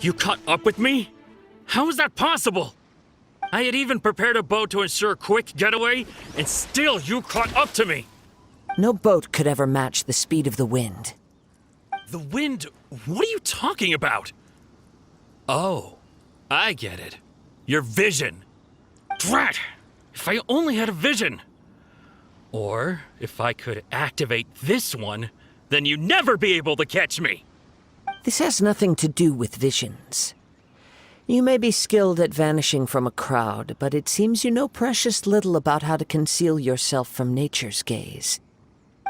You caught up with me? How is that possible? I had even prepared a boat to ensure a quick getaway, and still you caught up to me! No boat could ever match the speed of the wind. The wind? What are you talking about? Oh, I get it. Your vision. Drat! If I only had a vision! Or, if I could activate this one, then you'd never be able to catch me! This has nothing to do with visions. You may be skilled at vanishing from a crowd, but it seems you know precious little about how to conceal yourself from nature's gaze.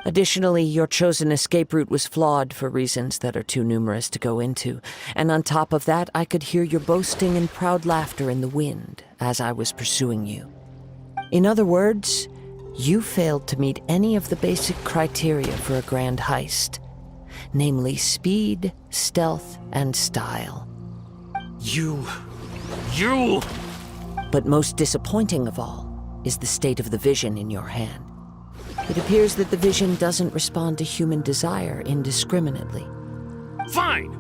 Additionally, your chosen escape route was flawed for reasons that are too numerous to go into, and on top of that, I could hear your boasting and proud laughter in the wind as I was pursuing you. In other words, you failed to meet any of the basic criteria for a grand heist, namely speed, stealth, and style. You... But most disappointing of all is the state of the vision in your hand. It appears that the vision doesn't respond to human desire indiscriminately. Fine.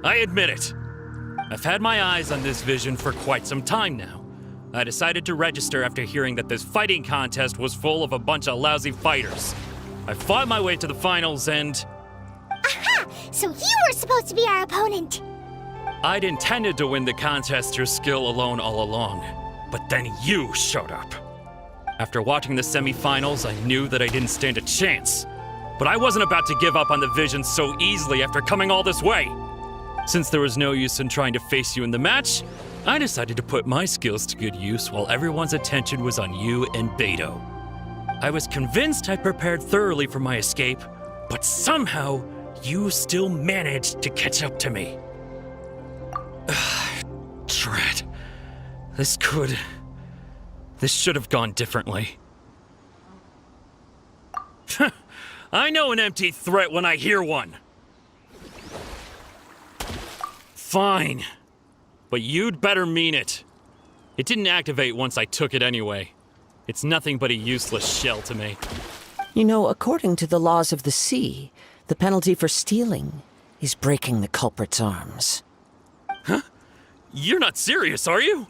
I admit it. I've had my eyes on this vision for quite some time now. I decided to register after hearing that this fighting contest was full of a bunch of lousy fighters. I fought my way to the finals and... Aha! So you were supposed to be our opponent! I'd intended to win the contest through skill alone all along, but then you showed up. After watching the semi-finals, I knew that I didn't stand a chance. But I wasn't about to give up on the vision so easily after coming all this way. Since there was no use in trying to face you in the match, I decided to put my skills to good use while everyone's attention was on you and Beto. I was convinced I'd prepared thoroughly for my escape, but somehow you still managed to catch up to me. Drat. This should have gone differently. I know an empty threat when I hear one. Fine. But you'd better mean it. It didn't activate once I took it anyway. It's nothing but a useless shell to me. You know, according to the laws of the sea, the penalty for stealing is breaking the culprit's arms. Huh? You're not serious, are you?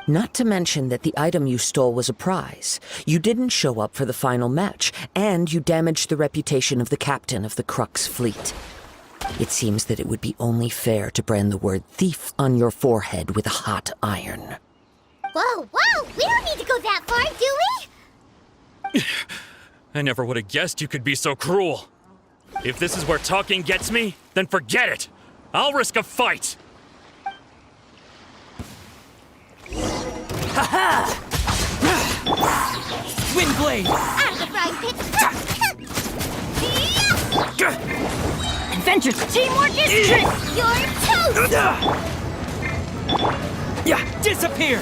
Not to mention that the item you stole was a prize. You didn't show up for the final match, and you damaged the reputation of the captain of the Crux fleet. It seems that it would be only fair to brand the word thief on your forehead with a hot iron. Whoa! We don't need to go that far, do we? I never would have guessed you could be so cruel. If this is where talking gets me, then forget it. I'll risk a fight. Ha-ha! Windblade! Out of the frying pan! Adventure! Teamwork is trick! You're toast! Yeah, disappear!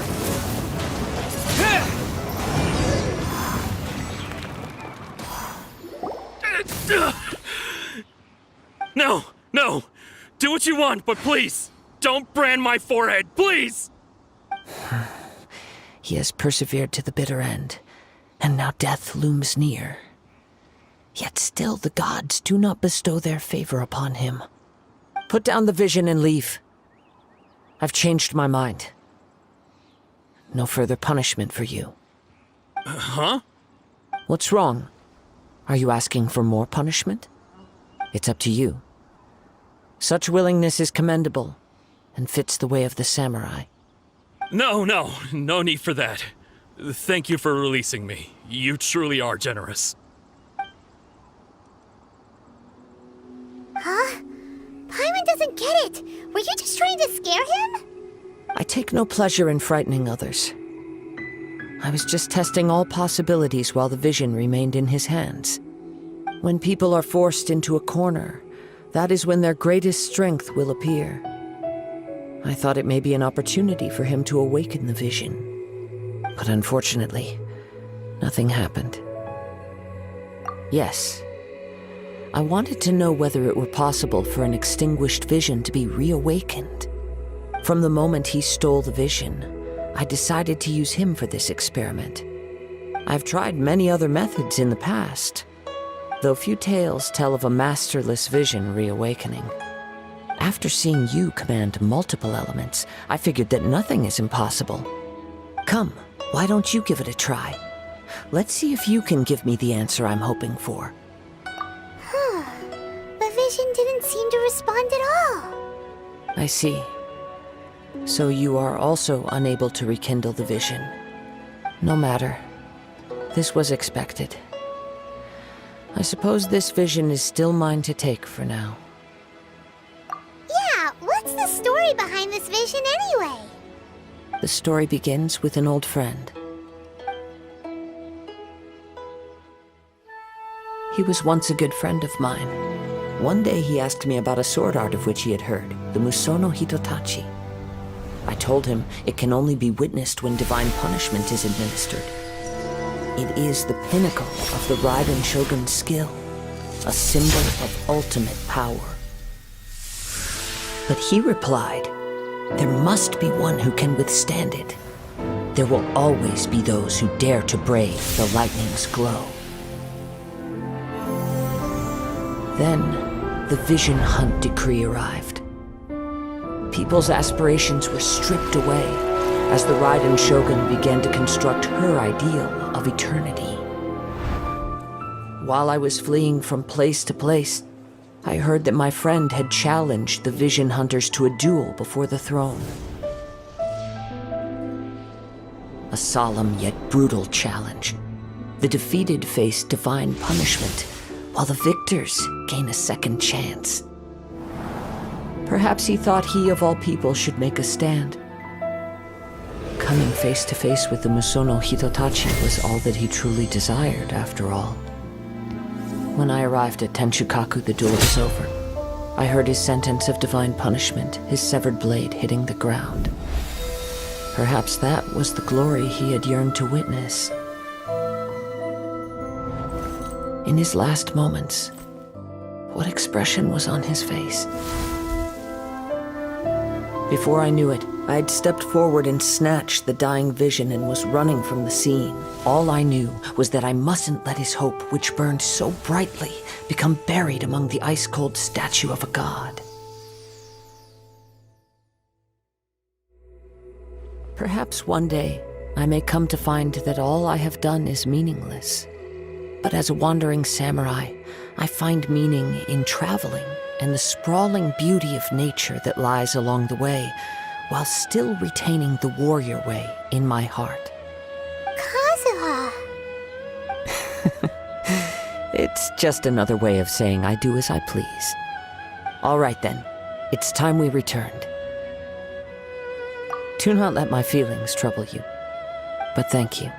No! Do what you want, but please, don't brand my forehead, please! He has persevered to the bitter end, and now death looms near. Yet still the gods do not bestow their favor upon him. Put down the vision and leave. I've changed my mind. No further punishment for you. Huh? What's wrong? Are you asking for more punishment? It's up to you. Such willingness is commendable, and fits the way of the samurai. No need for that. Thank you for releasing me. You truly are generous. Huh? Paimon doesn't get it. Were you just trying to scare him? I take no pleasure in frightening others. I was just testing all possibilities while the vision remained in his hands. When people are forced into a corner, that is when their greatest strength will appear. I thought it may be an opportunity for him to awaken the vision. But unfortunately, nothing happened. Yes, I wanted to know whether it were possible for an extinguished vision to be reawakened. From the moment he stole the vision, I decided to use him for this experiment. I've tried many other methods in the past, though few tales tell of a masterless vision reawakening. After seeing you command multiple elements, I figured that nothing is impossible. Come, why don't you give it a try? Let's see if you can give me the answer I'm hoping for. The vision didn't seem to respond at all. I see. So you are also unable to rekindle the vision. No matter. This was expected. I suppose this vision is still mine to take for now. Yeah, what's the story behind this vision anyway? The story begins with an old friend. He was once a good friend of mine. One day he asked me about a sword art of which he had heard, the Musono Hitotachi. I told him it can only be witnessed when divine punishment is administered. It is the pinnacle of the Raiden Shogun's skill, a symbol of ultimate power. But he replied, there must be one who can withstand it. There will always be those who dare to brave the lightning's glow. Then, the Vision Hunt decree arrived. People's aspirations were stripped away as the Raiden Shogun began to construct her ideal of eternity. While I was fleeing from place to place, I heard that my friend had challenged the Vision Hunters to a duel before the throne. A solemn yet brutal challenge. The defeated face divine punishment, while the victors gain a second chance. Perhaps he thought he of all people should make a stand. Coming face to face with the Musono Hitotachi was all that he truly desired, after all. When I arrived at Tenshukaku, the duel was over. I heard his sentence of divine punishment, his severed blade hitting the ground. Perhaps that was the glory he had yearned to witness. In his last moments, what expression was on his face? Before I knew it, I had stepped forward and snatched the dying vision and was running from the scene. All I knew was that I mustn't let his hope, which burned so brightly, become buried among the ice-cold statue of a god. Perhaps one day, I may come to find that all I have done is meaningless. But as a wandering samurai, I find meaning in traveling and the sprawling beauty of nature that lies along the way, while still retaining the warrior way in my heart. Kazuha! It's just another way of saying I do as I please. All right then, it's time we returned. Do not let my feelings trouble you, but thank you.